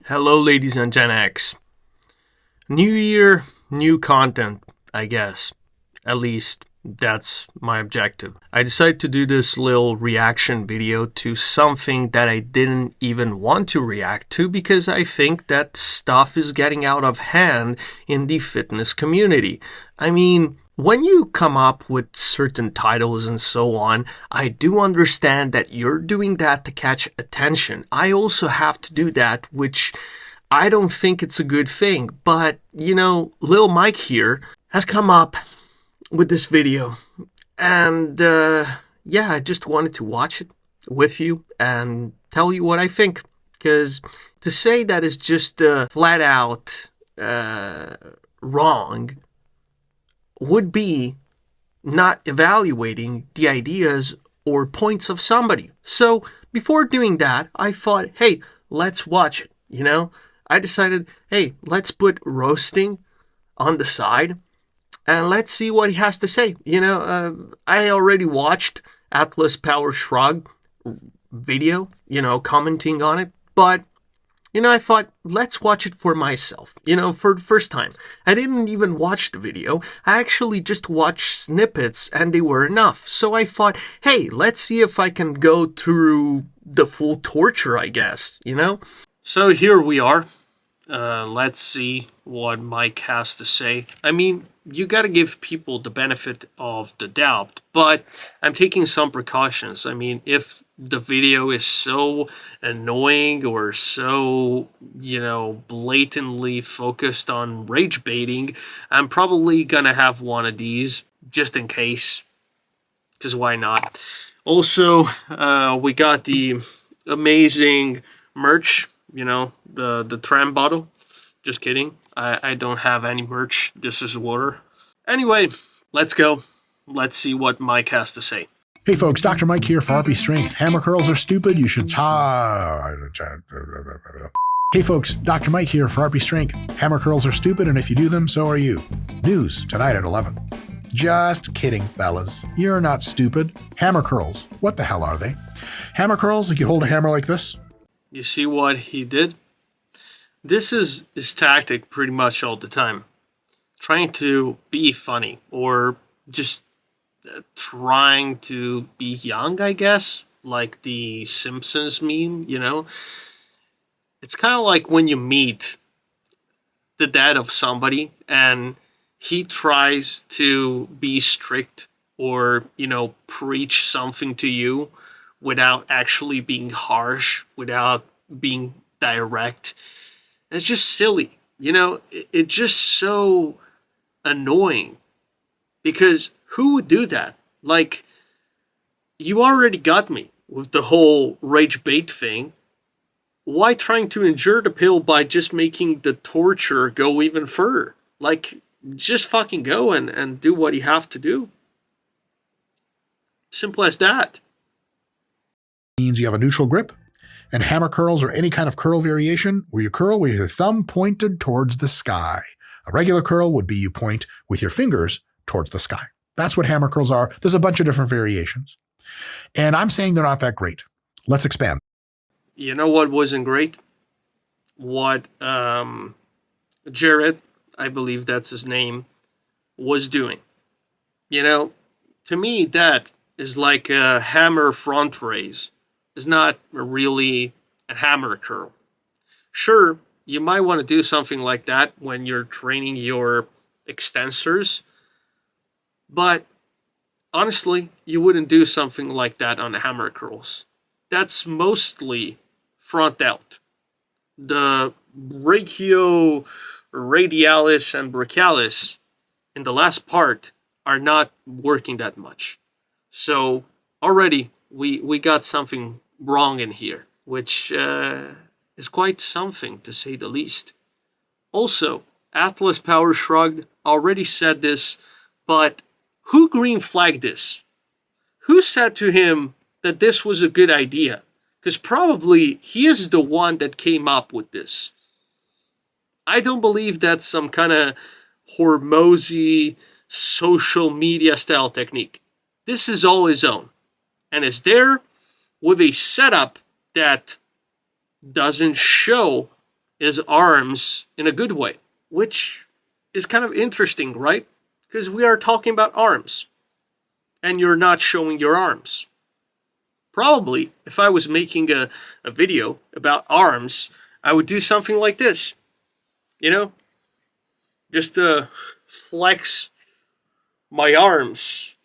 Hello, ladies and Gen X. New year, new content, I guess. At least that's my objective. I decided to do this little reaction video to something that I didn't even want to react to because I think that stuff is getting out of hand in the fitness community. I mean, when you come up with certain titles and so on, I do understand that you're doing that to catch attention. I also have to do that, which I don't think it's a good thing. But, Lil Mike here has come up with this video. And, I just wanted to watch it with you and tell you what I think. Because to say that is just flat out wrong would be not evaluating the ideas or points of somebody. So before doing that, I thought, hey, let's watch it, I decided, hey, let's put roasting on the side and let's see what he has to say. I already watched Atlaspowershrugged video, commenting on it, but I thought, let's watch it for myself, for the first time. I didn't even watch the video. I actually just watched snippets and they were enough. So I thought, hey, let's see if I can go through the full torture, I guess, So here we are. Let's see what Mike has to say. I mean, you got to give people the benefit of the doubt, but I'm taking some precautions. I mean, if the video is so annoying or so, blatantly focused on rage baiting, I'm probably gonna have one of these just in case, because why not? Also, we got the amazing merch, the tram bottle. Just kidding. I don't have any merch. This is water. Anyway, let's go. Let's see what Mike has to say. Hey folks, Dr. Mike here for RP Strength. Hammer curls are stupid. You should Hey folks, Dr. Mike here for RP Strength. Hammer curls are stupid, and if you do them, so are you. News tonight at 11. Just kidding, fellas. You're not stupid. Hammer curls. What the hell are they? Hammer curls, like you hold a hammer like this. You see what he did? This is his tactic pretty much all the time. Trying to be funny or just trying to be young, I guess, like the Simpsons meme, It's kind of like when you meet the dad of somebody and he tries to be strict or, preach something to you without actually being harsh, without being direct. It's just silly, it's just so annoying because who would do that? Like, you already got me with the whole rage bait thing. Why trying to endure the pill by just making the torture go even further? Like, just fucking go and do what you have to do. Simple as that. Means you have a neutral grip. And hammer curls are any kind of curl variation where you curl with your thumb pointed towards the sky. A regular curl would be you point with your fingers towards the sky. That's what hammer curls are. There's a bunch of different variations. And I'm saying they're not that great. Let's expand. You know what wasn't great? What Jared, I believe that's his name, was doing. To me, that is like a hammer front raise. It's not really a hammer curl. Sure, you might want to do something like that when you're training your extensors, but honestly, you wouldn't do something like that on the hammer curls. That's mostly front out. The brachio, radialis, and brachialis in the last part are not working that much. So already we got something wrong in here, which is quite something to say the least. Also, Atlaspowershrugged already said this, but who green flagged this? Who said to him that this was a good idea? Because probably he is the one that came up with this. I don't believe that's some kind of hormosy social media style technique. This is all his own. And is there with a setup that doesn't show is arms in a good way, which is kind of interesting, right? Because we are talking about arms, and you're not showing your arms. Probably, if I was making a video about arms, I would do something like this. You know? Just flex my arms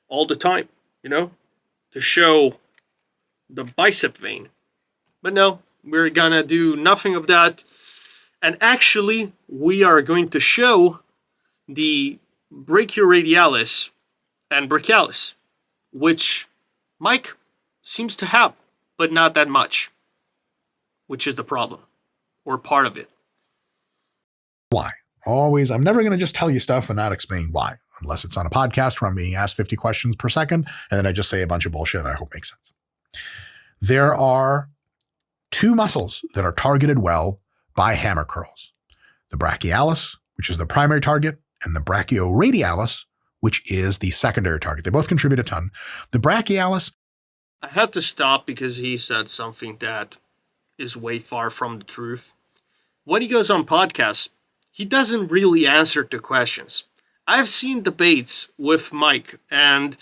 all the time, to show the bicep vein. But no, we're gonna do nothing of that. And actually, we are going to show the brachioradialis and brachialis, which Mike seems to have, but not that much, which is the problem, or part of it. Why? Always, I'm never going to just tell you stuff and not explain why, unless it's on a podcast where I'm being asked 50 questions per second, and then I just say a bunch of bullshit I hope makes sense. There are two muscles that are targeted well by hammer curls. The brachialis, which is the primary target, and the brachioradialis, which is the secondary target. They both contribute a ton. The brachialis... I had to stop because he said something that is way far from the truth. When he goes on podcasts, he doesn't really answer to questions. I've seen debates with Mike, and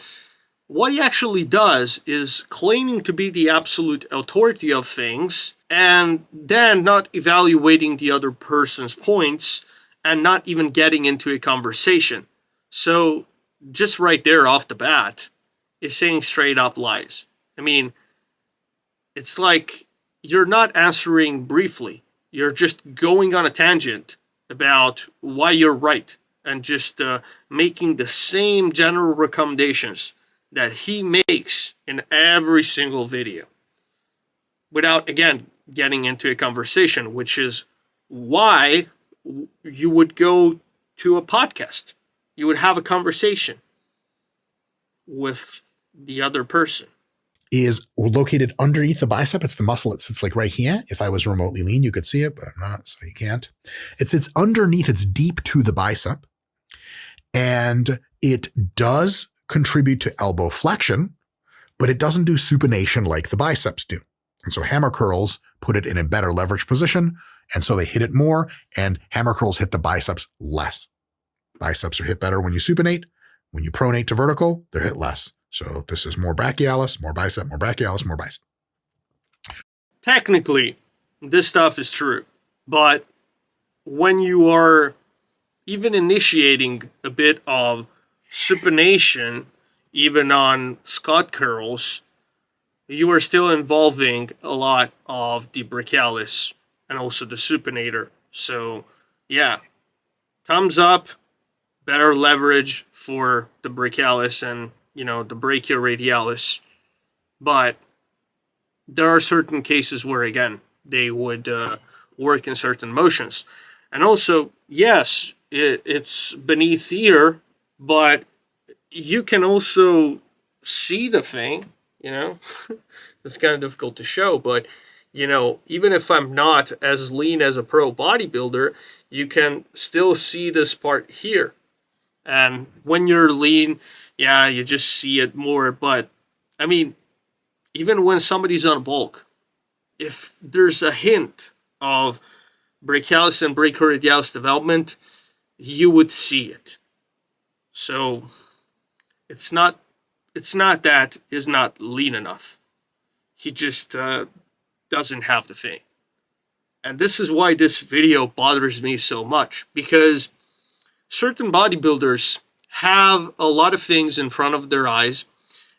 what he actually does is claiming to be the absolute authority of things, and then not evaluating the other person's points, and not even getting into a conversation. So, just right there off the bat, is saying straight up lies. I mean, it's like you're not answering briefly. You're just going on a tangent about why you're right, and just making the same general recommendations that he makes in every single video, without, again, getting into a conversation, which is why you would go to a podcast. You would have a conversation with the other person. Is located underneath the bicep. It's the muscle that sits like right here. If I was remotely lean, you could see it, but I'm not, so you can't. It sits underneath. It's deep to the bicep. And it does contribute to elbow flexion, but it doesn't do supination like the biceps do. And so hammer curls put it in a better leverage position, and so they hit it more, and hammer curls hit the biceps less. Biceps are hit better when you supinate. When you pronate to vertical, they're hit less. So this is more brachialis, more bicep, more brachialis, more bicep. Technically, this stuff is true, but when you are even initiating a bit of supination, even on Scott curls, you are still involving a lot of the brachialis and also the supinator. So, yeah, thumbs up, better leverage for the brachialis and the brachioradialis, but there are certain cases where, again, they would work in certain motions. And also, yes, it's beneath here, but you can also see the thing, It's kind of difficult to show, but, even if I'm not as lean as a pro bodybuilder, you can still see this part here. And when you're lean, yeah, you just see it more. But, I mean, even when somebody's on bulk, if there's a hint of brachialis and brachioradialis development, you would see it. So, it's not that he's not lean enough. He just doesn't have the thing. And this is why this video bothers me so much, because certain bodybuilders have a lot of things in front of their eyes,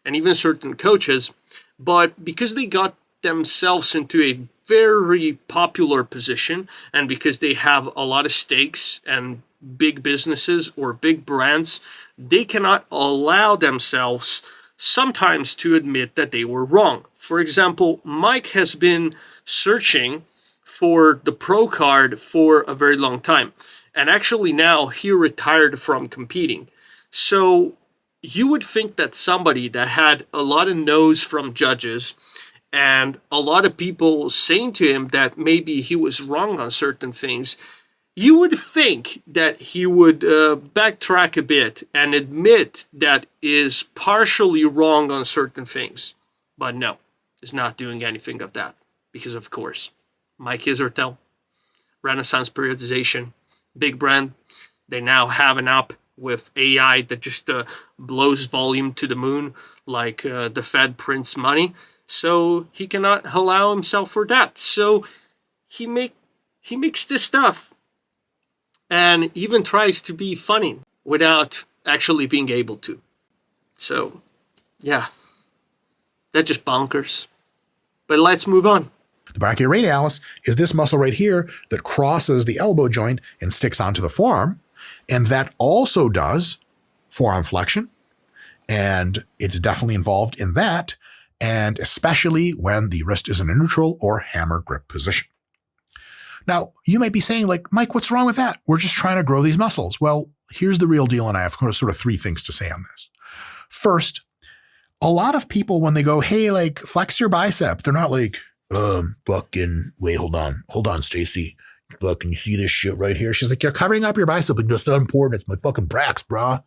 and even certain coaches, but because they got themselves into a very popular position, and because they have a lot of stakes and big businesses or big brands, they cannot allow themselves sometimes to admit that they were wrong. For example, Mike has been searching for the pro card for a very long time. And actually now he retired from competing. So you would think that somebody that had a lot of no's from judges and a lot of people saying to him that maybe he was wrong on certain things, you would think that he would backtrack a bit and admit that is partially wrong on certain things. But no, he's not doing anything of that. Because of course, Mike Israetel, Renaissance Periodization, big brand. They now have an app with AI that just blows volume to the moon like the Fed prints money. So he cannot allow himself for that. So he makes this stuff and even tries to be funny without actually being able to. So, yeah, that's just bonkers. But let's move on. The brachioradialis is this muscle right here that crosses the elbow joint and sticks onto the forearm. And that also does forearm flexion. And it's definitely involved in that. And especially when the wrist is in a neutral or hammer grip position. Now, you might be saying, like, Mike, what's wrong with that? We're just trying to grow these muscles. Well, here's the real deal. And I have sort of three things to say on this. First, a lot of people, when they go, hey, like, flex your bicep, they're not like, fucking, wait, hold on, Stacy. Look, can you see this shit right here? She's like, you're covering up your bicep, but that's not important. It's my fucking Brachs, brah.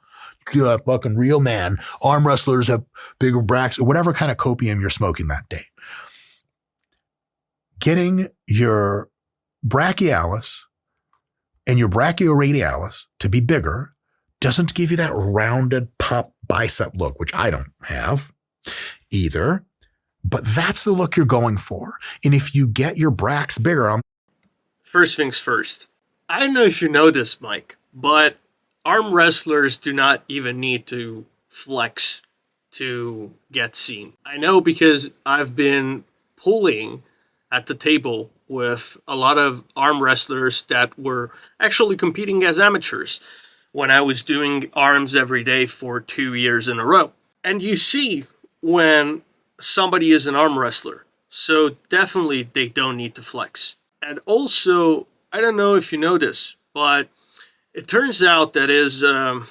You're a fucking real man. Arm wrestlers have bigger Brachs, or whatever kind of copium you're smoking that day. Getting your brachialis and your brachioradialis to be bigger doesn't give you that rounded pop bicep look, which I don't have either. But that's the look you're going for. And if you get your Brachs bigger... First things first. I don't know if you know this, Mike, but arm wrestlers do not even need to flex to get seen. I know because I've been pulling at the table with a lot of arm wrestlers that were actually competing as amateurs when I was doing arms every day for 2 years in a row. And you see when somebody is an arm wrestler. So definitely they don't need to flex. And also, I don't know if you know this, but it turns out that is a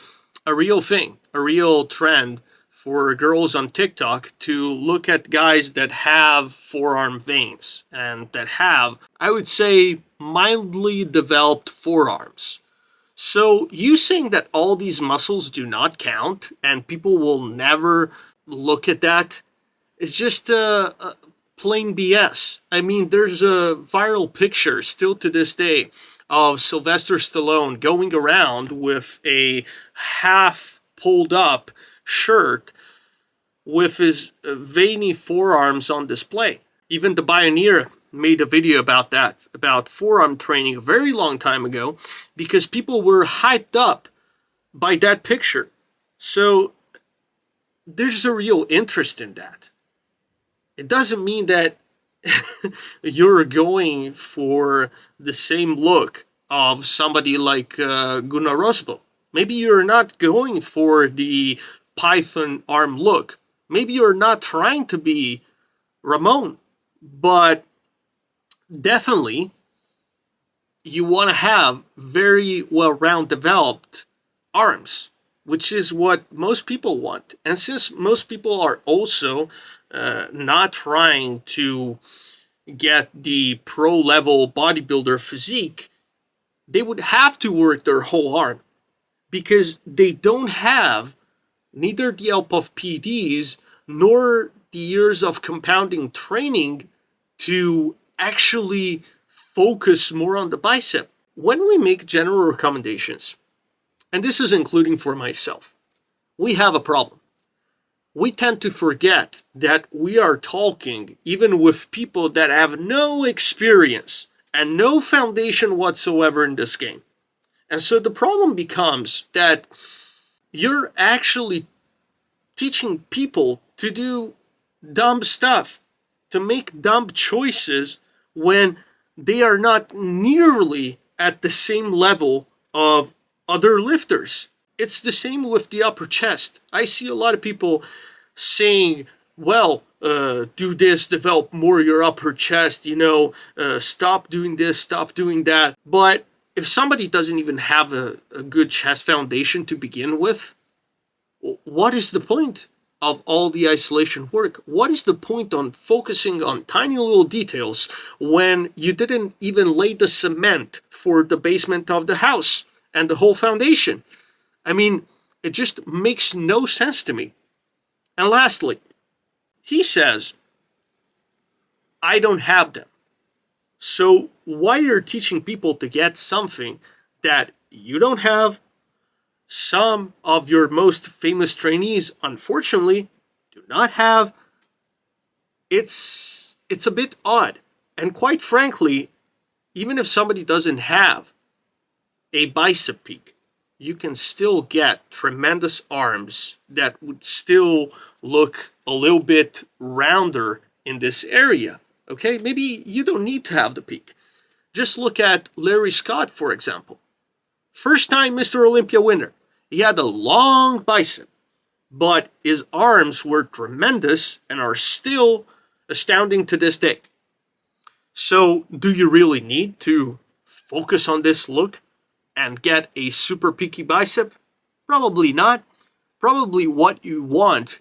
real thing, a real trend for girls on TikTok to look at guys that have forearm veins and that have, I would say, mildly developed forearms. So you saying that all these muscles do not count and people will never look at that is just plain BS. I mean, there's a viral picture still to this day of Sylvester Stallone going around with a half pulled up shirt with his veiny forearms on display. Even the Pioneer made a video about that, about forearm training a very long time ago, because people were hyped up by that picture. So there's a real interest in that. It doesn't mean that you're going for the same look of somebody like Gunnar Rosbo. Maybe you're not going for the Python arm look. Maybe you're not trying to be Ramon, but definitely you want to have very well-round developed arms, which is what most people want. And since most people are also not trying to get the pro-level bodybuilder physique, they would have to work their whole arm because they don't have neither the help of PDs nor the years of compounding training to actually focus more on the bicep. When we make general recommendations, and this is including for myself, we have a problem. We tend to forget that we are talking even with people that have no experience and no foundation whatsoever in this game. And so the problem becomes that you're actually teaching people to do dumb stuff, to make dumb choices when they are not nearly at the same level of other lifters. It's the same with the upper chest. I see a lot of people saying, well, do this, develop more your upper chest, stop doing this, stop doing that. But if somebody doesn't even have a good chest foundation to begin with, what is the point of all the isolation work? What is the point on focusing on tiny little details when you didn't even lay the cement for the basement of the house and the whole foundation? I mean, it just makes no sense to me. And lastly, he says, I don't have them. So why you're teaching people to get something that you don't have, some of your most famous trainees, unfortunately, do not have, it's a bit odd. And quite frankly, even if somebody doesn't have a bicep peak, you can still get tremendous arms that would still look a little bit rounder in this area. Okay, maybe you don't need to have the peak. Just look at Larry Scott, for example. First time Mr. Olympia winner. He had a long bicep, but his arms were tremendous and are still astounding to this day. So, do you really need to focus on this look and get a super peaky bicep? Probably not. Probably what you want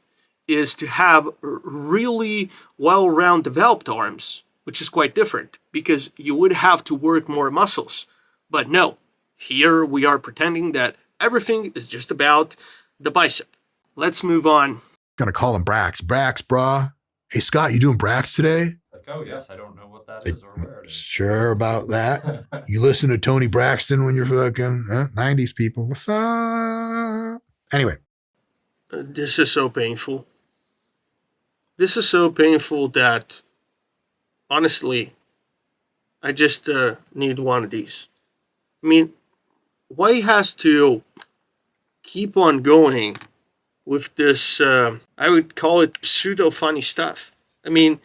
is to have really well-round developed arms, which is quite different because you would have to work more muscles. But no, here we are pretending that everything is just about the bicep. Let's move on. Gonna call him Brachs. Brachs, brah. Hey, Scott, you doing Brachs today? Like, oh, yes, I don't know what that is or where it is. Sure about that? You listen to Tony Braxton when you're fucking 90s people. What's up? Anyway. This is so painful. This is so painful that, honestly, I just need one of these. I mean, why has to keep on going with this, I would call it pseudo-funny stuff? I mean,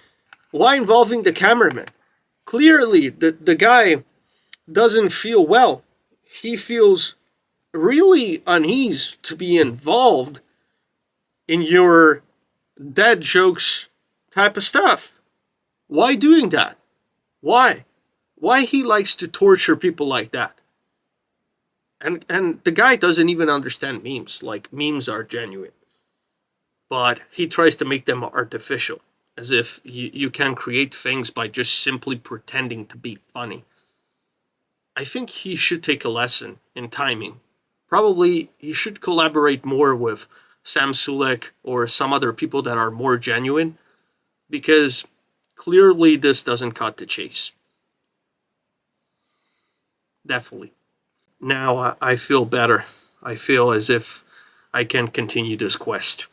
why involving the cameraman? Clearly, the guy doesn't feel well. He feels really uneasy to be involved in your dad jokes type of stuff. Why doing that? Why? Why he likes to torture people like that? And the guy doesn't even understand memes. Like, memes are genuine. But he tries to make them artificial. As if you can create things by just simply pretending to be funny. I think he should take a lesson in timing. Probably he should collaborate more with Sam Sulek or some other people that are more genuine, because clearly this doesn't cut the chase. Definitely. Now I feel better. I feel as if I can continue this quest.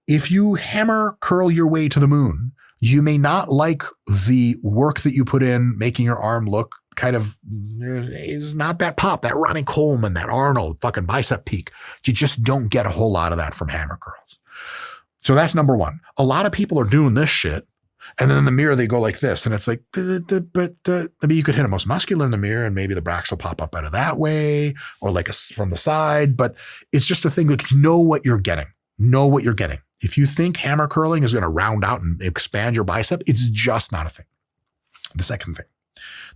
If you hammer curl your way to the moon, you may not like the work that you put in making your arm look kind of is not that pop, that Ronnie Coleman, that Arnold fucking bicep peak. You just don't get a whole lot of that from hammer curls. So that's number one. A lot of people are doing this shit, and then in the mirror they go like this, and it's like, but maybe you could hit the most muscular in the mirror, and maybe the Brachs will pop up better that way, or like from the side. But it's just a thing. Like, know what you're getting. Know what you're getting. If you think hammer curling is going to round out and expand your bicep, it's just not a thing. The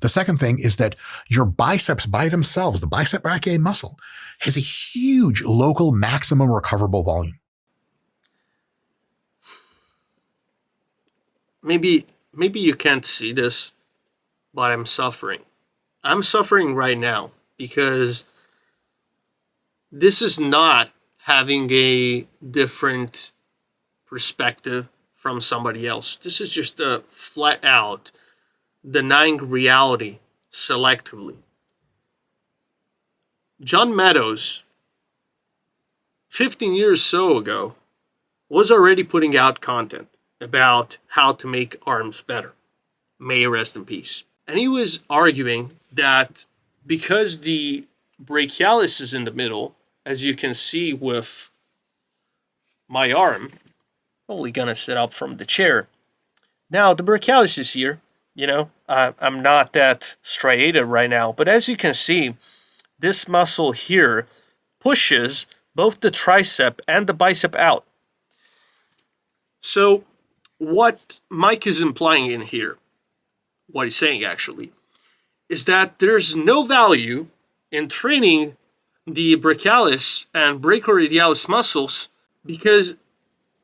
second thing is that your biceps by themselves, the bicep brachii muscle, has a huge local maximum recoverable volume. Maybe you can't see this, but I'm suffering. I'm suffering right now because this is not having a different perspective from somebody else. This is just a flat out denying reality selectively. John Meadows, 15 years so ago, was already putting out content about how to make arms better. May he rest in peace. And he was arguing that because the brachialis is in the middle, as you can see with my arm, only gonna sit up from the chair. Now the brachialis is here. You know, I'm not that striated right now, but as you can see, this muscle here pushes both the tricep and the bicep out. So what Mike is implying in here, what he's saying actually, is that there's no value in training the brachialis and brachioradialis muscles because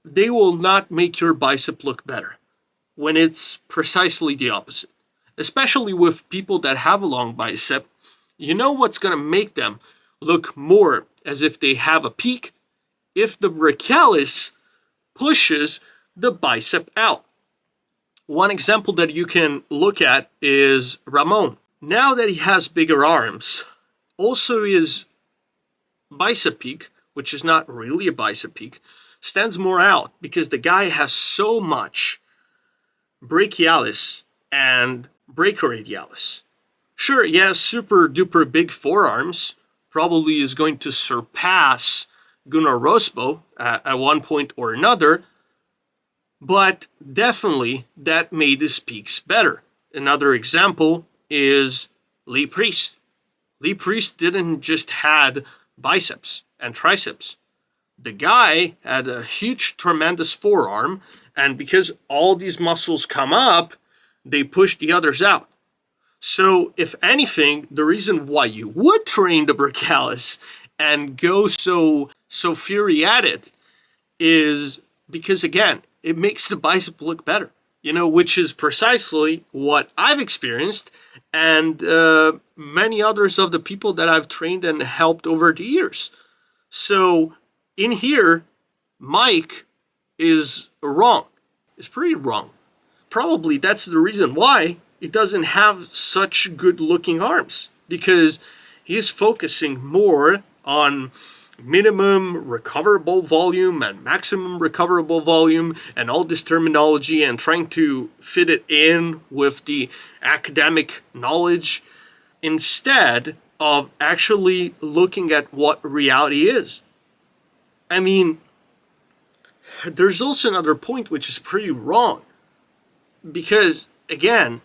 they will not make your bicep look better, when it's precisely the opposite. Especially with people that have a long bicep, you know what's going to make them look more as if they have a peak? If the brachialis pushes the bicep out. One example that you can look at is Ramon. Now that he has bigger arms, also his bicep peak, which is not really a bicep peak, stands more out because the guy has so much brachialis and brachioradialis. Sure, he has super duper big forearms, probably is going to surpass Gunnar Rosbo at one point or another, but definitely that made his peaks better. Another example is Lee Priest. Lee Priest didn't just had biceps and triceps. The guy had a huge, tremendous forearm, and because all these muscles come up, they push the others out. So, if anything, the reason why you would train the brachialis and go so fury at it is because, again, it makes the bicep look better, which is precisely what I've experienced and many others of the people that I've trained and helped over the years. So, in here, Mike is wrong. It's pretty wrong. Probably that's the reason why he doesn't have such good looking arms, because he's focusing more on minimum recoverable volume and maximum recoverable volume and all this terminology and trying to fit it in with the academic knowledge instead of actually looking at what reality is. I mean, there's also another point which is pretty wrong, because again,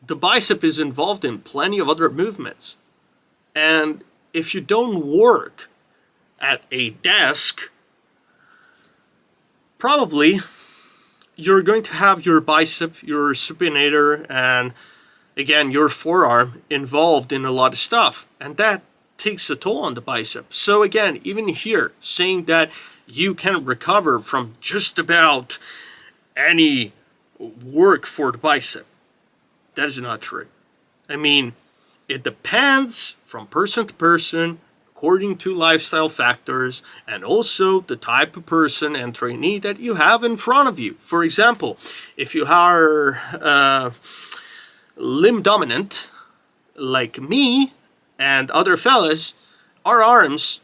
the bicep is involved in plenty of other movements. And if you don't work at a desk, probably you're going to have your bicep, your supinator, and again, your forearm involved in a lot of stuff. And that takes a toll on the bicep. So again, even here, saying that you can recover from just about any work for the bicep, that is not true. I mean, it depends from person to person, according to lifestyle factors, and also the type of person and trainee that you have in front of you. For example, if you are limb dominant, like me and other fellas, our arms,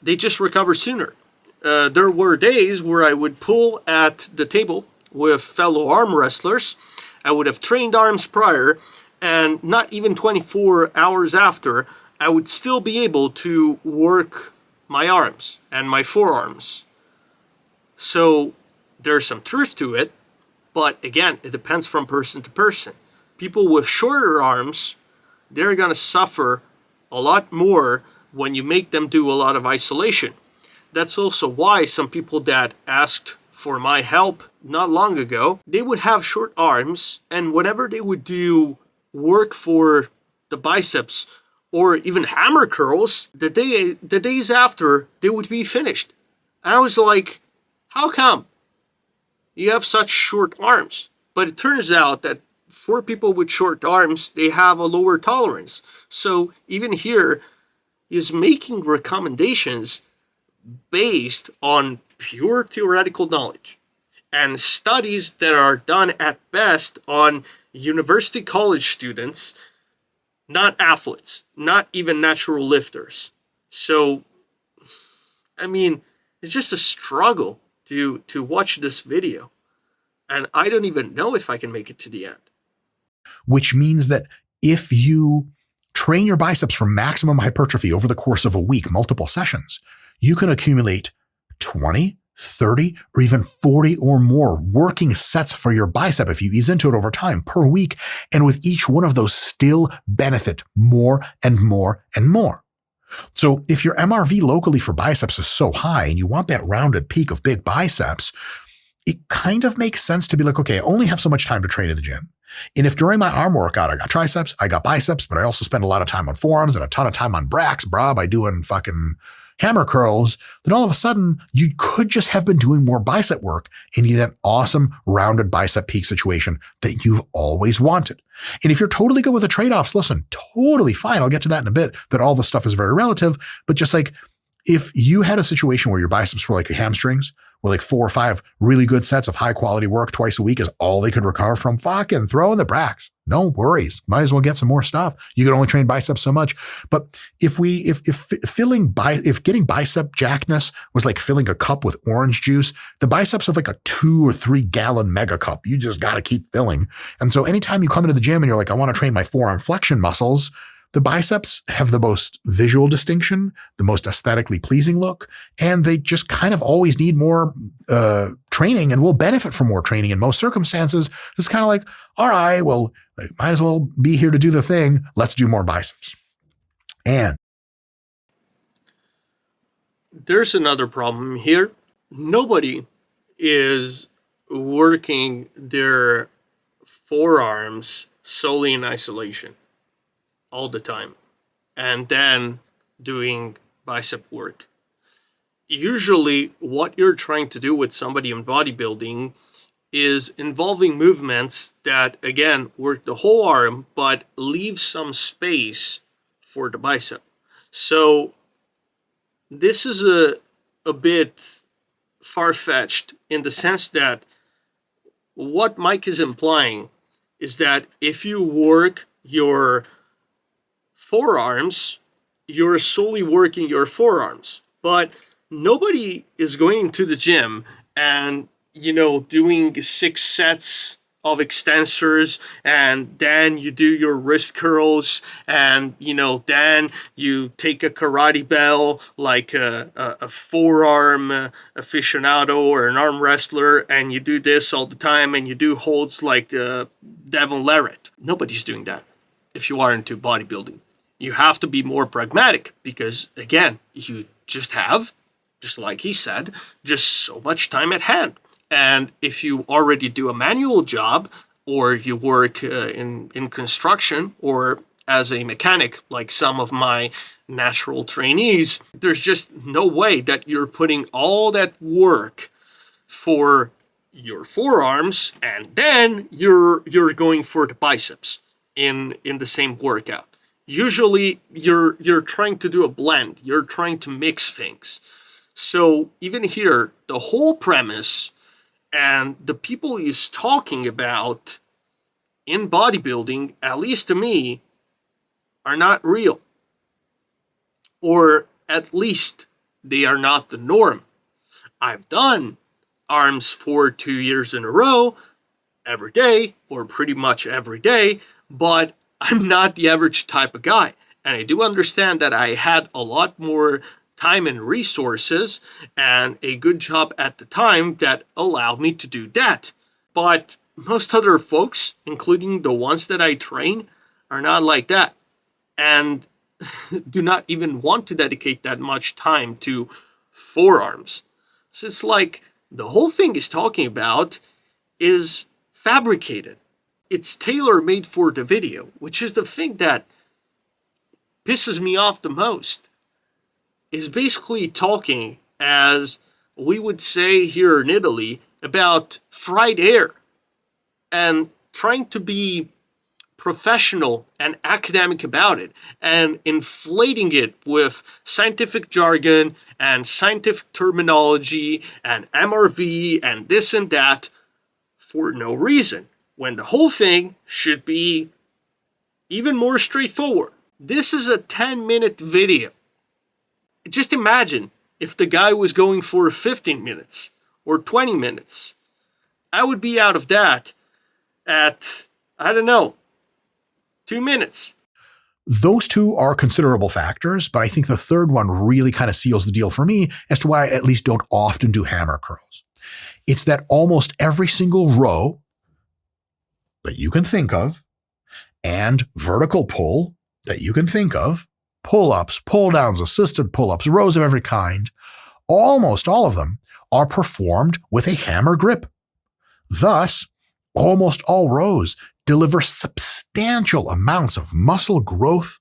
they just recover sooner. There were days where I would pull at the table with fellow arm wrestlers. I would have trained arms prior, and not even 24 hours after, I would still be able to work my arms and my forearms. So there's some truth to it, but again, it depends from person to person. People with shorter arms, they're going to suffer a lot more when you make them do a lot of isolation. That's also why some people that asked for my help not long ago, they would have short arms, and whenever they would do work for the biceps or even hammer curls, the days after, they would be finished. And I was like, how come you have such short arms? But it turns out that for people with short arms, they have a lower tolerance. So even here is making recommendations based on pure theoretical knowledge and studies that are done at best on university college students, not athletes, not even natural lifters. So, I mean, it's just a struggle to watch this video. And I don't even know if I can make it to the end. Which means that if you train your biceps for maximum hypertrophy over the course of a week, multiple sessions, you can accumulate 20, 30, or even 40 or more working sets for your bicep if you ease into it over time per week. And with each one of those still benefit more and more and more. So if your MRV locally for biceps is so high and you want that rounded peak of big biceps, it kind of makes sense to be like, okay, I only have so much time to train in the gym. And if during my arm workout, I got triceps, I got biceps, but I also spend a lot of time on forearms and a ton of time on Brachs, by doing fucking hammer curls, then all of a sudden you could just have been doing more bicep work and you get that awesome rounded bicep peak situation that you've always wanted. And if you're totally good with the trade-offs, listen, totally fine. I'll get to that in a bit, that all this stuff is very relative, but just like if you had a situation where your biceps were like your hamstrings, where like 4 or 5 really good sets of high quality work twice a week is all they could recover from, fucking throw in the Brachs. No worries. Might as well get some more stuff. You can only train biceps so much. But if getting bicep jackness was like filling a cup with orange juice, the biceps are like a 2 or 3 gallon mega cup. You just got to keep filling. And so anytime you come into the gym and you're like, I want to train my forearm flexion muscles, the biceps have the most visual distinction, the most aesthetically pleasing look, and they just kind of always need more training and will benefit from more training in most circumstances. It's kind of like, all right, well, might as well be here to do the thing. Let's do more biceps. And there's another problem here. Nobody is working their forearms solely in isolation all the time and then doing bicep work. Usually what you're trying to do with somebody in bodybuilding is involving movements that, again, work the whole arm but leave some space for the bicep. So this is a bit far-fetched in the sense that what Mike is implying is that if you work your forearms, you're solely working your forearms. But nobody is going to the gym and, doing 6 sets of extensors, and then you do your wrist curls, and, then you take a karate bell like a forearm aficionado or an arm wrestler, and you do this all the time, and you do holds like Devon Larratt. Nobody's doing that if you are into bodybuilding. You have to be more pragmatic because, again, you just have, just like he said, just so much time at hand. And if you already do a manual job, or you work in construction or as a mechanic like some of my natural trainees, there's just no way that you're putting all that work for your forearms and then you're going for the biceps in the same workout. Usually you're trying to do a blend. You're trying to mix things. So even here, the whole premise and the people he's talking about in bodybuilding, at least to me, are not real. Or at least they are not the norm. I've done arms for 2 years in a row, every day, or pretty much every day, but I'm not the average type of guy. And I do understand that I had a lot more time and resources and a good job at the time that allowed me to do that. But most other folks, including the ones that I train, are not like that and do not even want to dedicate that much time to forearms. So it's like the whole thing he's talking about is fabricated. It's tailor-made for the video, which is the thing that pisses me off the most. Is basically talking, as we would say here in Italy, about fried air and trying to be professional and academic about it and inflating it with scientific jargon and scientific terminology and MRV and this and that for no reason, when the whole thing should be even more straightforward. This is a 10-minute video. Just imagine if the guy was going for 15 minutes or 20 minutes. I would be out of that at, 2 minutes. those two are considerable factors, but I think the third one really kind of seals the deal for me as to why I at least don't often do hammer curls. It's that almost every single row that you can think of and vertical pull that you can think of, pull-ups, pull-downs, assisted pull-ups, rows of every kind, almost all of them are performed with a hammer grip. Thus, almost all rows deliver substantial amounts of muscle growth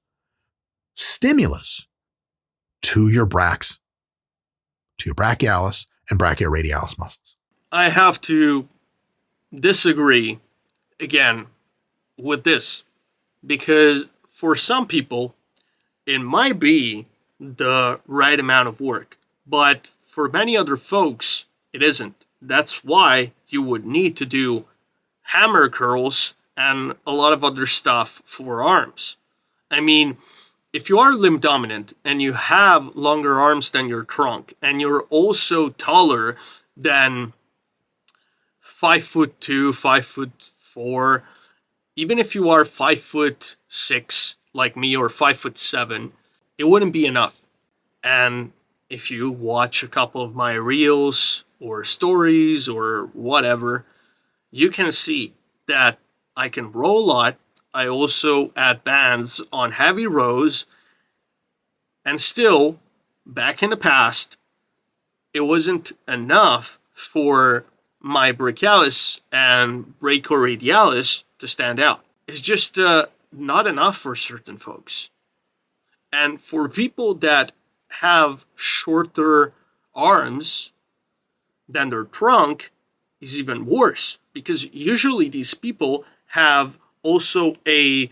stimulus to your Brachs, to your brachialis and brachioradialis muscles. I have to disagree again with this, because for some people, it might be the right amount of work. But for many other folks, It isn't. That's why you would need to do hammer curls and a lot of other stuff for arms. I mean, if you are limb dominant and you have longer arms than your trunk, and you're also taller than 5'2", 5'4", even if you are 5'6" like me or 5'7", it wouldn't be enough. And if you watch a couple of my reels or stories or whatever, you can see that I can row a lot. I also add bands on heavy rows, and still, back in the past, it wasn't enough for my brachialis and brachioradialis to stand out. It's just not enough for certain folks. And for people that have shorter arms than their trunk, is even worse, because usually these people have also a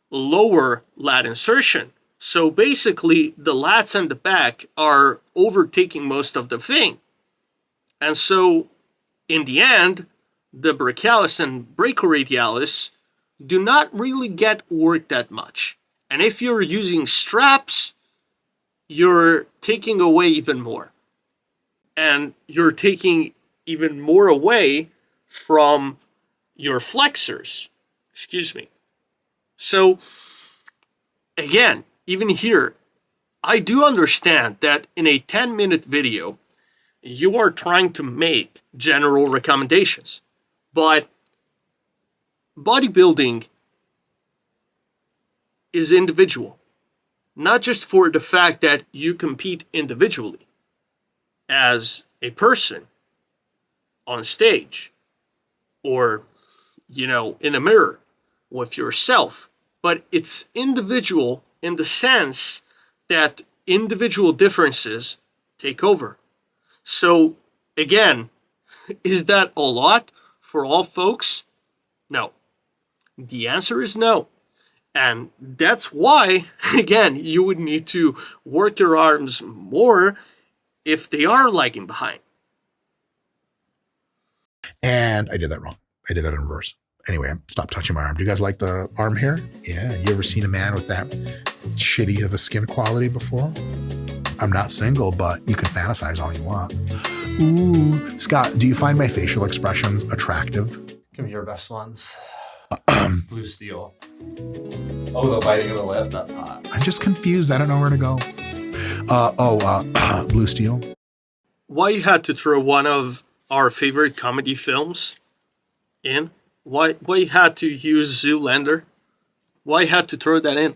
lower lat insertion. So basically, the lats and the back are overtaking most of the thing. And so, in the end, the brachialis and brachioradialis do not really get worked that much. And if you're using straps, you're taking away even more. And you're taking even more away from your flexors. Excuse me. So, again, even here, I do understand that in a 10-minute video, you are trying to make general recommendations. But bodybuilding is individual. Not just for the fact that you compete individually as a person on stage or, in a mirror with yourself, but it's individual in the sense that individual differences take over. So, again, is that a lot for all folks? No. The answer is no. And that's why, again, you would need to work your arms more if they are lagging behind. And I did that wrong. I did that in reverse. Anyway, stop touching my arm. Do you guys like the arm hair? Yeah. You ever seen a man with that shitty of a skin quality before? I'm not single, but you can fantasize all you want. Ooh. Scott, do you find my facial expressions attractive? Give me your best ones. Blue steel. Oh, the biting of the lip. That's hot. I'm just confused. I don't know where to go. Blue steel. Why you had to throw one of our favorite comedy films in? Why you had to use Zoolander? Why you had to throw that in?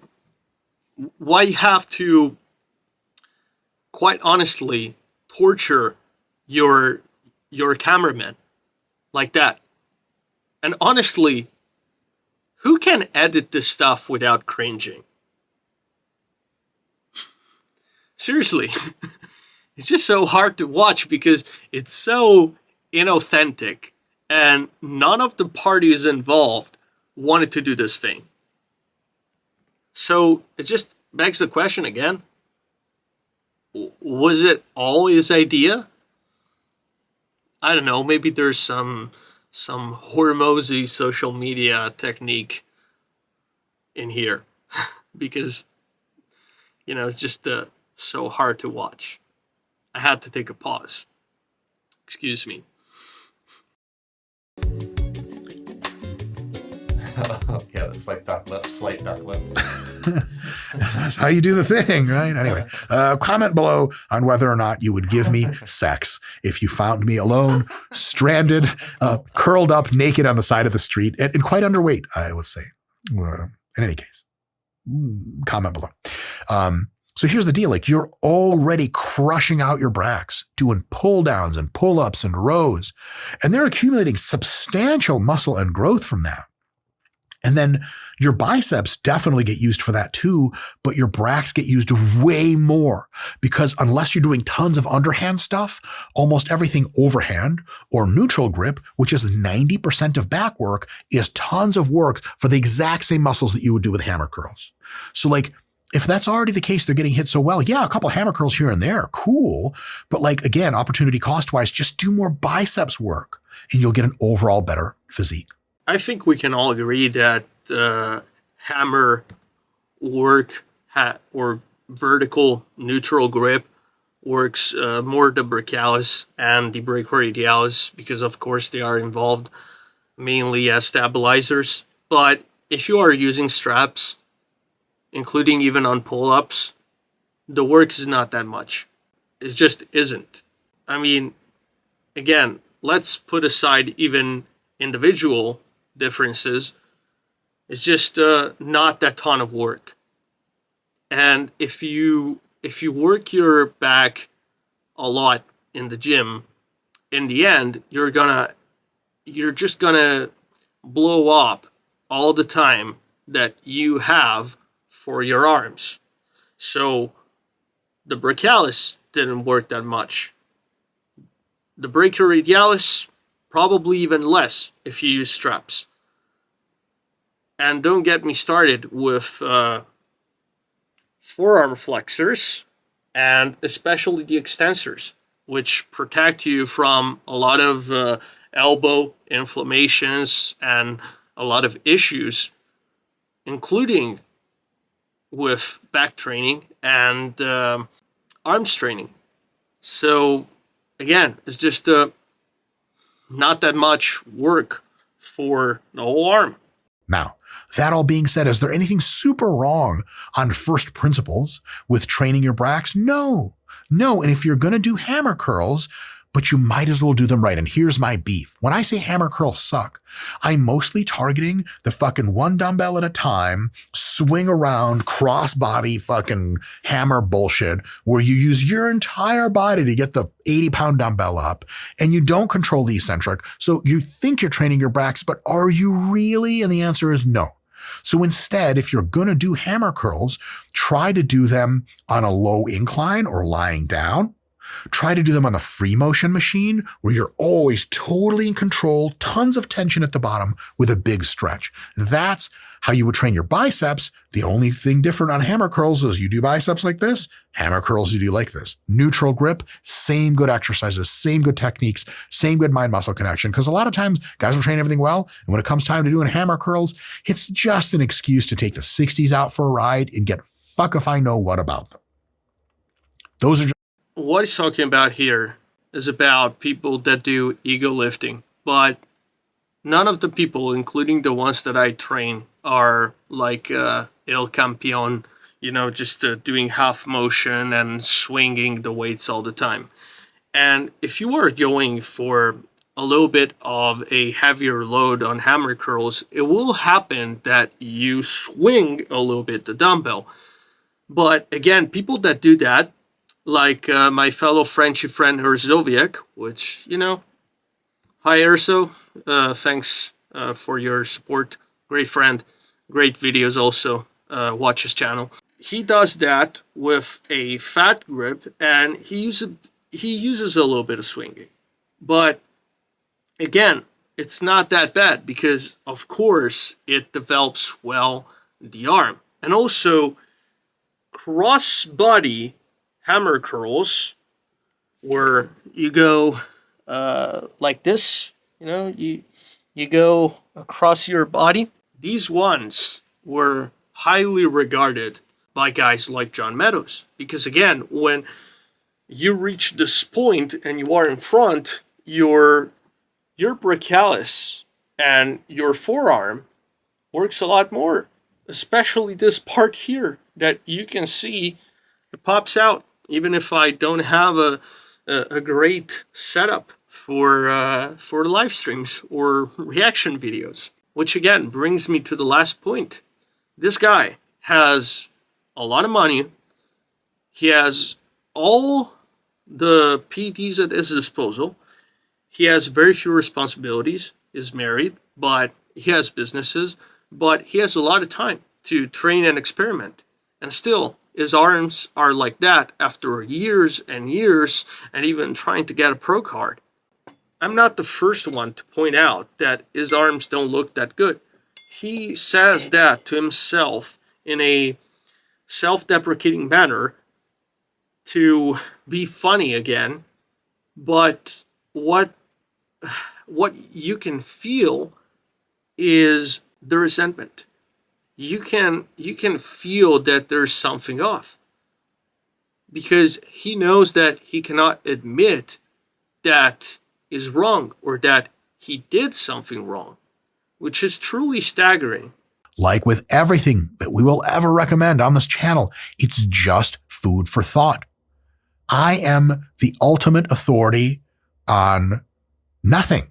Why you have to, quite honestly, torture your cameraman like that? And honestly, who can edit this stuff without cringing? Seriously. It's just so hard to watch because it's so inauthentic and none of the parties involved wanted to do this thing. So it just begs the question again. Was it all his idea? I don't know, maybe there's some hormosy social media technique in here because, it's just so hard to watch. I had to take a pause. Excuse me. Yeah, it's like duck lip, slight duck lip. That's how you do the thing, right? Anyway, comment below on whether or not you would give me sex if you found me alone, stranded, curled up naked on the side of the street, and quite underweight, I would say. In any case, comment below. So here's the deal. Like, you're already crushing out your Brachs, doing pull downs and pull ups and rows, and they're accumulating substantial muscle and growth from that. And then your biceps definitely get used for that too, but your Brachs get used way more because unless you're doing tons of underhand stuff, almost everything overhand or neutral grip, which is 90% of back work, is tons of work for the exact same muscles that you would do with hammer curls. So like If that's already the case, they're getting hit so well. Yeah, a couple hammer curls here and there, cool. But like, again, opportunity cost wise, just do more biceps work and you'll get an overall better physique. I think we can all agree that hammer work or vertical neutral grip works more the brachialis and the brachioradialis because, of course, they are involved mainly as stabilizers. But if you are using straps, including even on pull-ups, the work is not that much. It just isn't. I mean, again, let's put aside even individual differences. It's just not that ton of work. And if you work your back a lot in the gym, in the end, you're just gonna blow up all the time that you have for your arms. So the brachialis didn't work that much. The brachioradialis, probably even less if you use straps. And don't get me started with forearm flexors and especially the extensors, which protect you from a lot of elbow inflammations and a lot of issues, including with back training and arms training. So again, it's just not that much work for the whole arm. Now, that all being said, is there anything super wrong on first principles with training your Brachs? No. And if you're going to do hammer curls, but you might as well do them right. And here's my beef. When I say hammer curls suck, I'm mostly targeting the fucking one dumbbell at a time, swing around, cross body fucking hammer bullshit where you use your entire body to get the 80-pound dumbbell up and you don't control the eccentric. So you think you're training your Brachs, but are you really? And the answer is no. So instead, if you're going to do hammer curls, try to do them on a low incline or lying down. Try to do them on a free motion machine where you're always totally in control, tons of tension at the bottom with a big stretch. That's how you would train your biceps. The only thing different on hammer curls is you do biceps like this, hammer curls you do like this. Neutral grip, same good exercises, same good techniques, same good mind-muscle connection. Because a lot of times guys will train everything well, and when it comes time to doing hammer curls, it's just an excuse to take the 60s out for a ride and get fuck if I know what about them. Those are just what he's talking about here is about people that do ego lifting, but none of the people, including the ones that I train, are like El Campeón, just doing half motion and swinging the weights all the time. And if you are going for a little bit of a heavier load on hammer curls, it will happen that you swing a little bit the dumbbell. But again, people that do that, like my fellow Frenchy friend Herzoviak, which, hi Erso, thanks for your support. Great friend, great videos also, watch his channel. He does that with a fat grip and he uses a little bit of swinging. But again, it's not that bad because, of course, it develops well the arm. And also, cross-body hammer curls, where you go like this, you go across your body. These ones were highly regarded by guys like John Meadows because, again, when you reach this point and you are in front, your brachialis and your forearm works a lot more, especially this part here that you can see it pops out. Even if I don't have a great setup for live streams or reaction videos, which again brings me to the last point. This guy has a lot of money. He has all the PTs at his disposal. He has very few responsibilities. Is married, but he has businesses. But he has a lot of time to train and experiment. And still, his arms are like that after years and years and even trying to get a pro card. I'm not the first one to point out that his arms don't look that good. He says that to himself in a self-deprecating manner to be funny again, but what you can feel is the resentment. You can feel that there's something off, because he knows that he cannot admit that is wrong or that he did something wrong, which is truly staggering. Like with everything that we will ever recommend on this channel, it's just food for thought. I am the ultimate authority on nothing,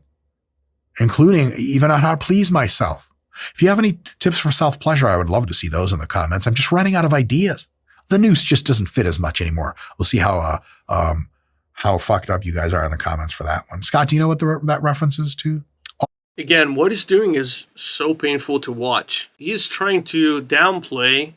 including even on how to please myself. If you have any tips for self-pleasure, I would love to see those in the comments. I'm just running out of ideas. The noose just doesn't fit as much anymore. We'll see how fucked up you guys are in the comments for that one. Scott, do you know what that reference is to? Again, what he's doing is so painful to watch. He's trying to downplay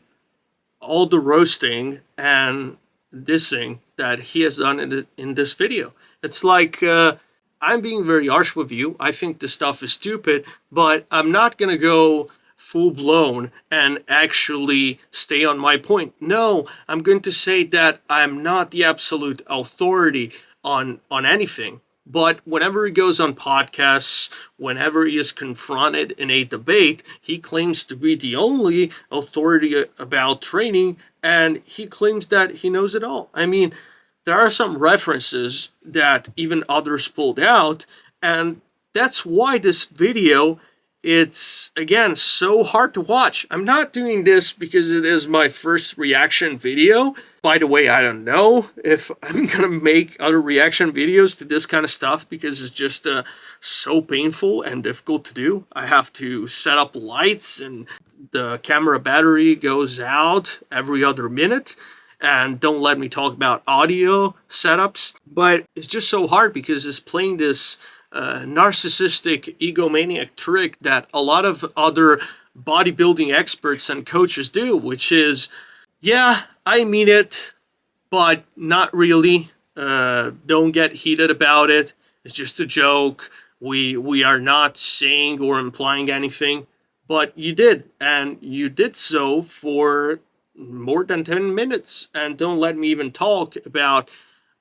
all the roasting and dissing that he has done in this video. It's like, I'm being very harsh with you. I think this stuff is stupid, but I'm not going to go full-blown and actually stay on my point. No, I'm going to say that I'm not the absolute authority on anything. But whenever he goes on podcasts, whenever he is confronted in a debate, he claims to be the only authority about training, and he claims that he knows it all. I mean, there are some references that even others pulled out, and that's why this video, it's, again, so hard to watch. I'm not doing this because it is my first reaction video. By the way, I don't know if I'm gonna make other reaction videos to this kind of stuff because it's just so painful and difficult to do. I have to set up lights and the camera battery goes out every other minute, and don't let me talk about audio setups. But it's just so hard because it's playing this narcissistic egomaniac trick that a lot of other bodybuilding experts and coaches do, which is, yeah, I mean it, but not really. Don't get heated about it. It's just a joke. We are not saying or implying anything, but you did, and you did so for more than 10 minutes, and don't let me even talk about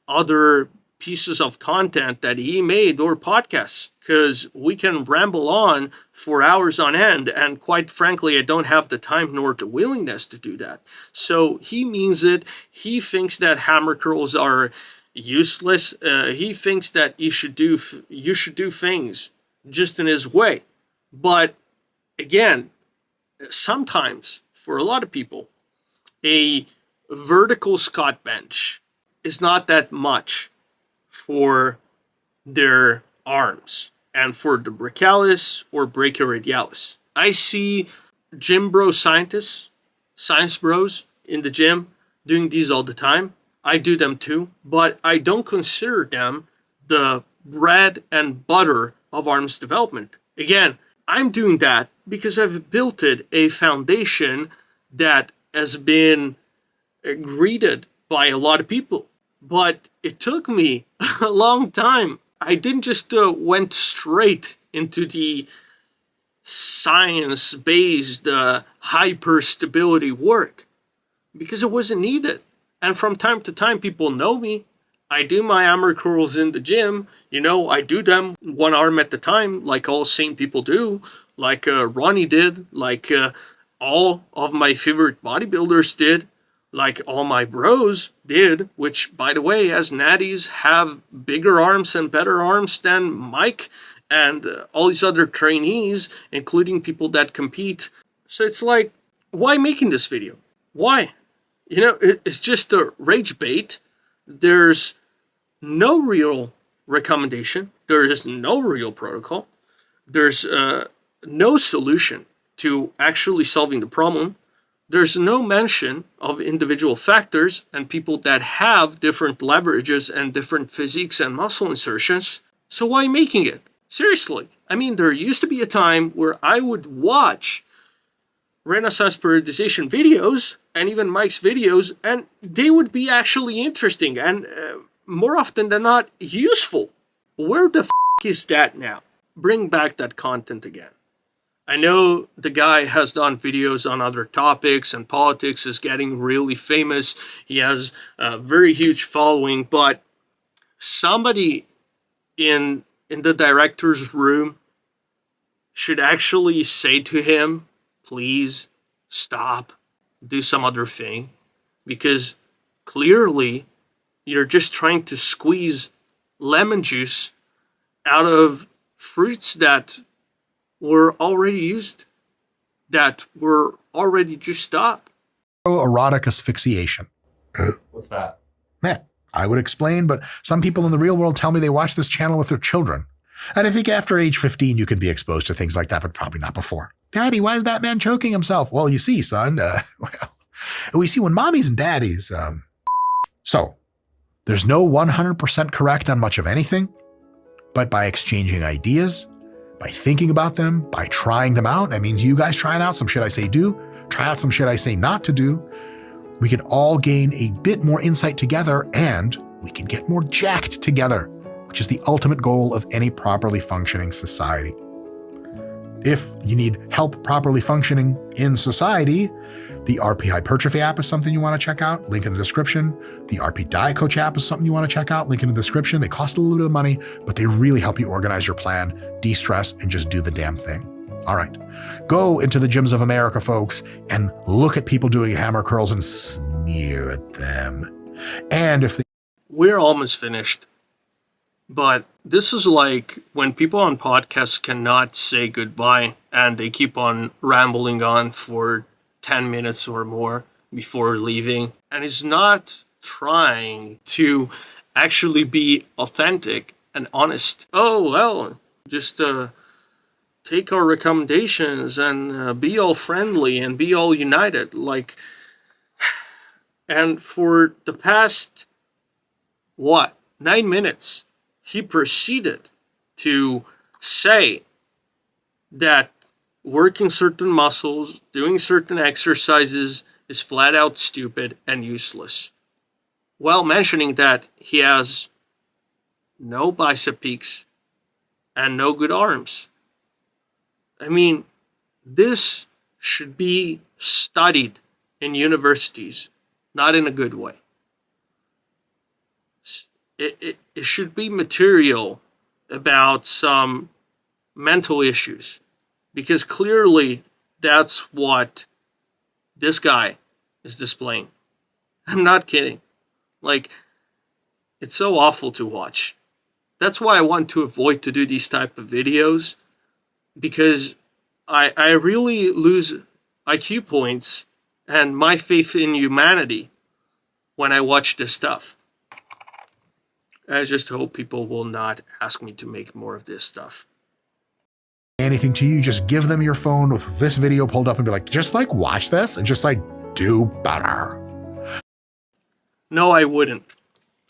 other pieces of content that he made or podcasts, because we can ramble on for hours on end, and quite frankly, I don't have the time nor the willingness to do that. So he means it. He thinks that hammer curls are useless. He thinks that you should do things just in his way. But again, sometimes for a lot of people, a vertical squat bench is not that much for their arms and for the brachialis or brachioradialis. I see gym bro scientists, science bros in the gym doing these all the time. I do them too, but I don't consider them the bread and butter of arms development. Again, I'm doing that because I've built a foundation that has been greeted by a lot of people. But it took me a long time. I didn't just went straight into the science-based hyper-stability work because it wasn't needed. And from time to time, people know me. I do my hammer curls in the gym. You know, I do them one arm at a time, like all sane people do, like Ronnie did, like all of my favorite bodybuilders did, like all my bros did, which, by the way, as natties have bigger arms and better arms than Mike and all these other trainees, including people that compete. So it's like, why making this video? Why? You know, it's just a rage bait. There's no real recommendation. There is no real protocol. There's no solution to actually solving the problem. There's no mention of individual factors and people that have different leverages and different physiques and muscle insertions. So why making it? Seriously. I mean, there used to be a time where I would watch Renaissance periodization videos and even Mike's videos, and they would be actually interesting and more often than not useful. Where the is that now? Bring back that content again. I know the guy has done videos on other topics and politics, is getting really famous. He has a very huge following, but somebody in the director's room should actually say to him, please stop, do some other thing, because clearly you're just trying to squeeze lemon juice out of fruits that were already used, that were already juiced up. Erotic asphyxiation. What's that? Man, I would explain, but some people in the real world tell me they watch this channel with their children. And I think after age 15, you can be exposed to things like that, but probably not before. Daddy, why is that man choking himself? Well, you see, son, we see when mommies and daddies. So there's no 100% correct on much of anything, but by exchanging ideas, by thinking about them, by trying them out, that means you guys trying out some shit I say do, try out some shit I say not to do, we can all gain a bit more insight together, and we can get more jacked together, which is the ultimate goal of any properly functioning society. If you need help properly functioning in society, the RP Hypertrophy app is something you want to check out, link in the description. The RP Diet Coach app is something you want to check out, link in the description. They cost a little bit of money, but they really help you organize your plan, de-stress, and just do the damn thing. All right, go into the gyms of America, folks, and look at people doing hammer curls and sneer at them. And if We're almost finished. But this is like when people on podcasts cannot say goodbye and they keep on rambling on for 10 minutes or more before leaving, and is not trying to actually be authentic and honest. Oh, well, just take our recommendations and be all friendly and be all united. Like, and for the past, 9 minutes, he proceeded to say that working certain muscles, doing certain exercises is flat out stupid and useless, while mentioning that he has no bicep peaks and no good arms. I mean, this should be studied in universities, not in a good way. It should be material about some mental issues, because clearly that's what this guy is displaying. I'm not kidding. Like, it's so awful to watch. That's why I want to avoid to do these type of videos, because I really lose IQ points and my faith in humanity when I watch this stuff. I just hope people will not ask me to make more of this stuff. anything to you, just give them your phone with this video pulled up and be like, just like watch this and just like do better. No, I wouldn't.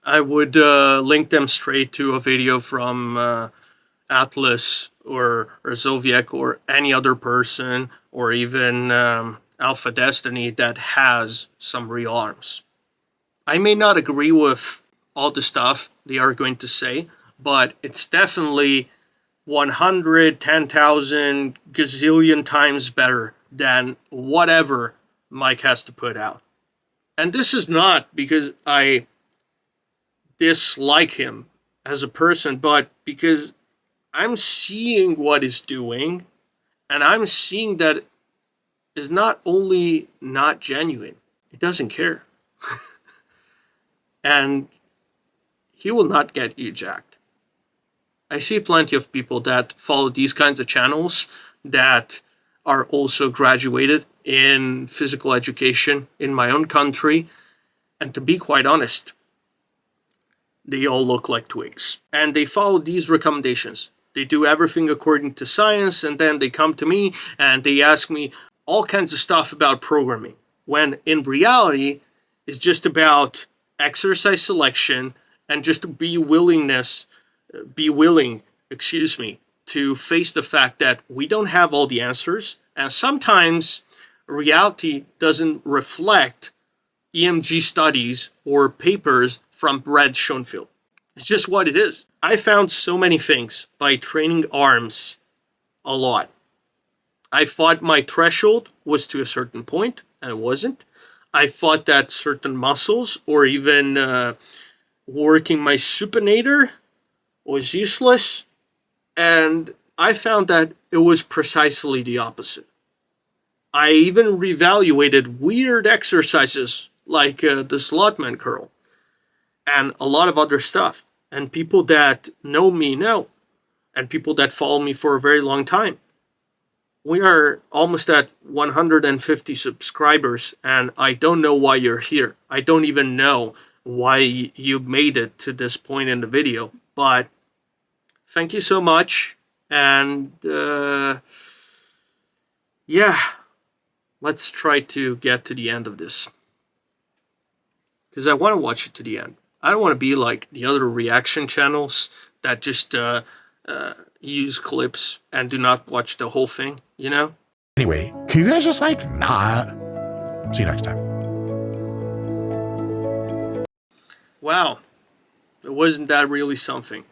I would link them straight to a video from Atlas or Zoviek or any other person, or even Alpha Destiny that has some real arms. I may not agree with all the stuff they are going to say, but it's definitely 110,000 gazillion times better than whatever Mike has to put out. And this is not because I dislike him as a person, but because I'm seeing what he's doing, and I'm seeing that is not only not genuine, he doesn't care. And he will not get you jacked. I see plenty of people that follow these kinds of channels that are also graduated in physical education in my own country. And to be quite honest, they all look like twigs. And they follow these recommendations. They do everything according to science, and then they come to me and they ask me all kinds of stuff about programming, when in reality, it's just about exercise selection and just be willing, to face the fact that we don't have all the answers, and sometimes reality doesn't reflect EMG studies or papers from Brad Schoenfeld. It's just what it is. I found so many things by training arms a lot. I thought my threshold was to a certain point, and it wasn't. I thought that certain muscles, or even working my supinator, was useless, and I found that it was precisely the opposite. I even reevaluated weird exercises like the Slotman curl and a lot of other stuff. And people that know me know, and people that follow me for a very long time. We are almost at 150 subscribers, and I don't know why you're here. I don't even know why you made it to this point in the video, but thank you so much. And yeah, let's try to get to the end of this, because I want to watch it to the end. I don't want to be like the other reaction channels that just use clips and do not watch the whole thing, you know? Anyway, can you guys just like not? See you next time. Wow, wasn't that really something?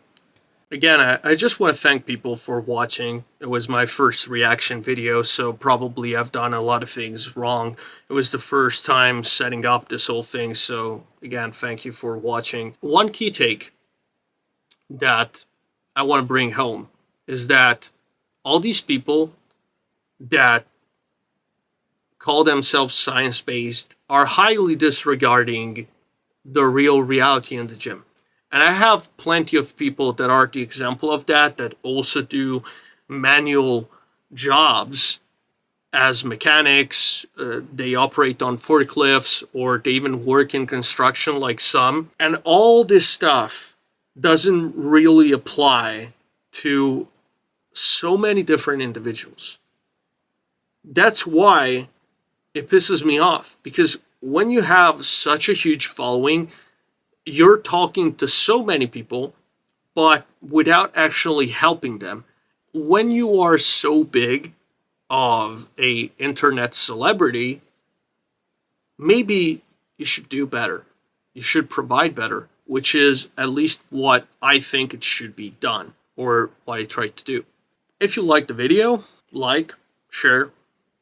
Again, I just want to thank people for watching. It was my first reaction video, so probably I've done a lot of things wrong. It was the first time setting up this whole thing, so again, thank you for watching. One key take that I want to bring home is that all these people that call themselves science-based are highly disregarding the real reality in the gym. And I have plenty of people that are the example of that also do manual jobs as mechanics. They operate on forklifts, or they even work in construction like some. And all this stuff doesn't really apply to so many different individuals. That's why it pisses me off, because when you have such a huge following, you're talking to so many people, but without actually helping them. When you are so big of a internet celebrity, maybe you should do better. You should provide better, which is at least what I think it should be done, or what I try to do. If you like the video, like, share,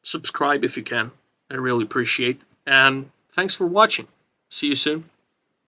subscribe if you can. I really appreciate it. And thanks for watching. See you soon.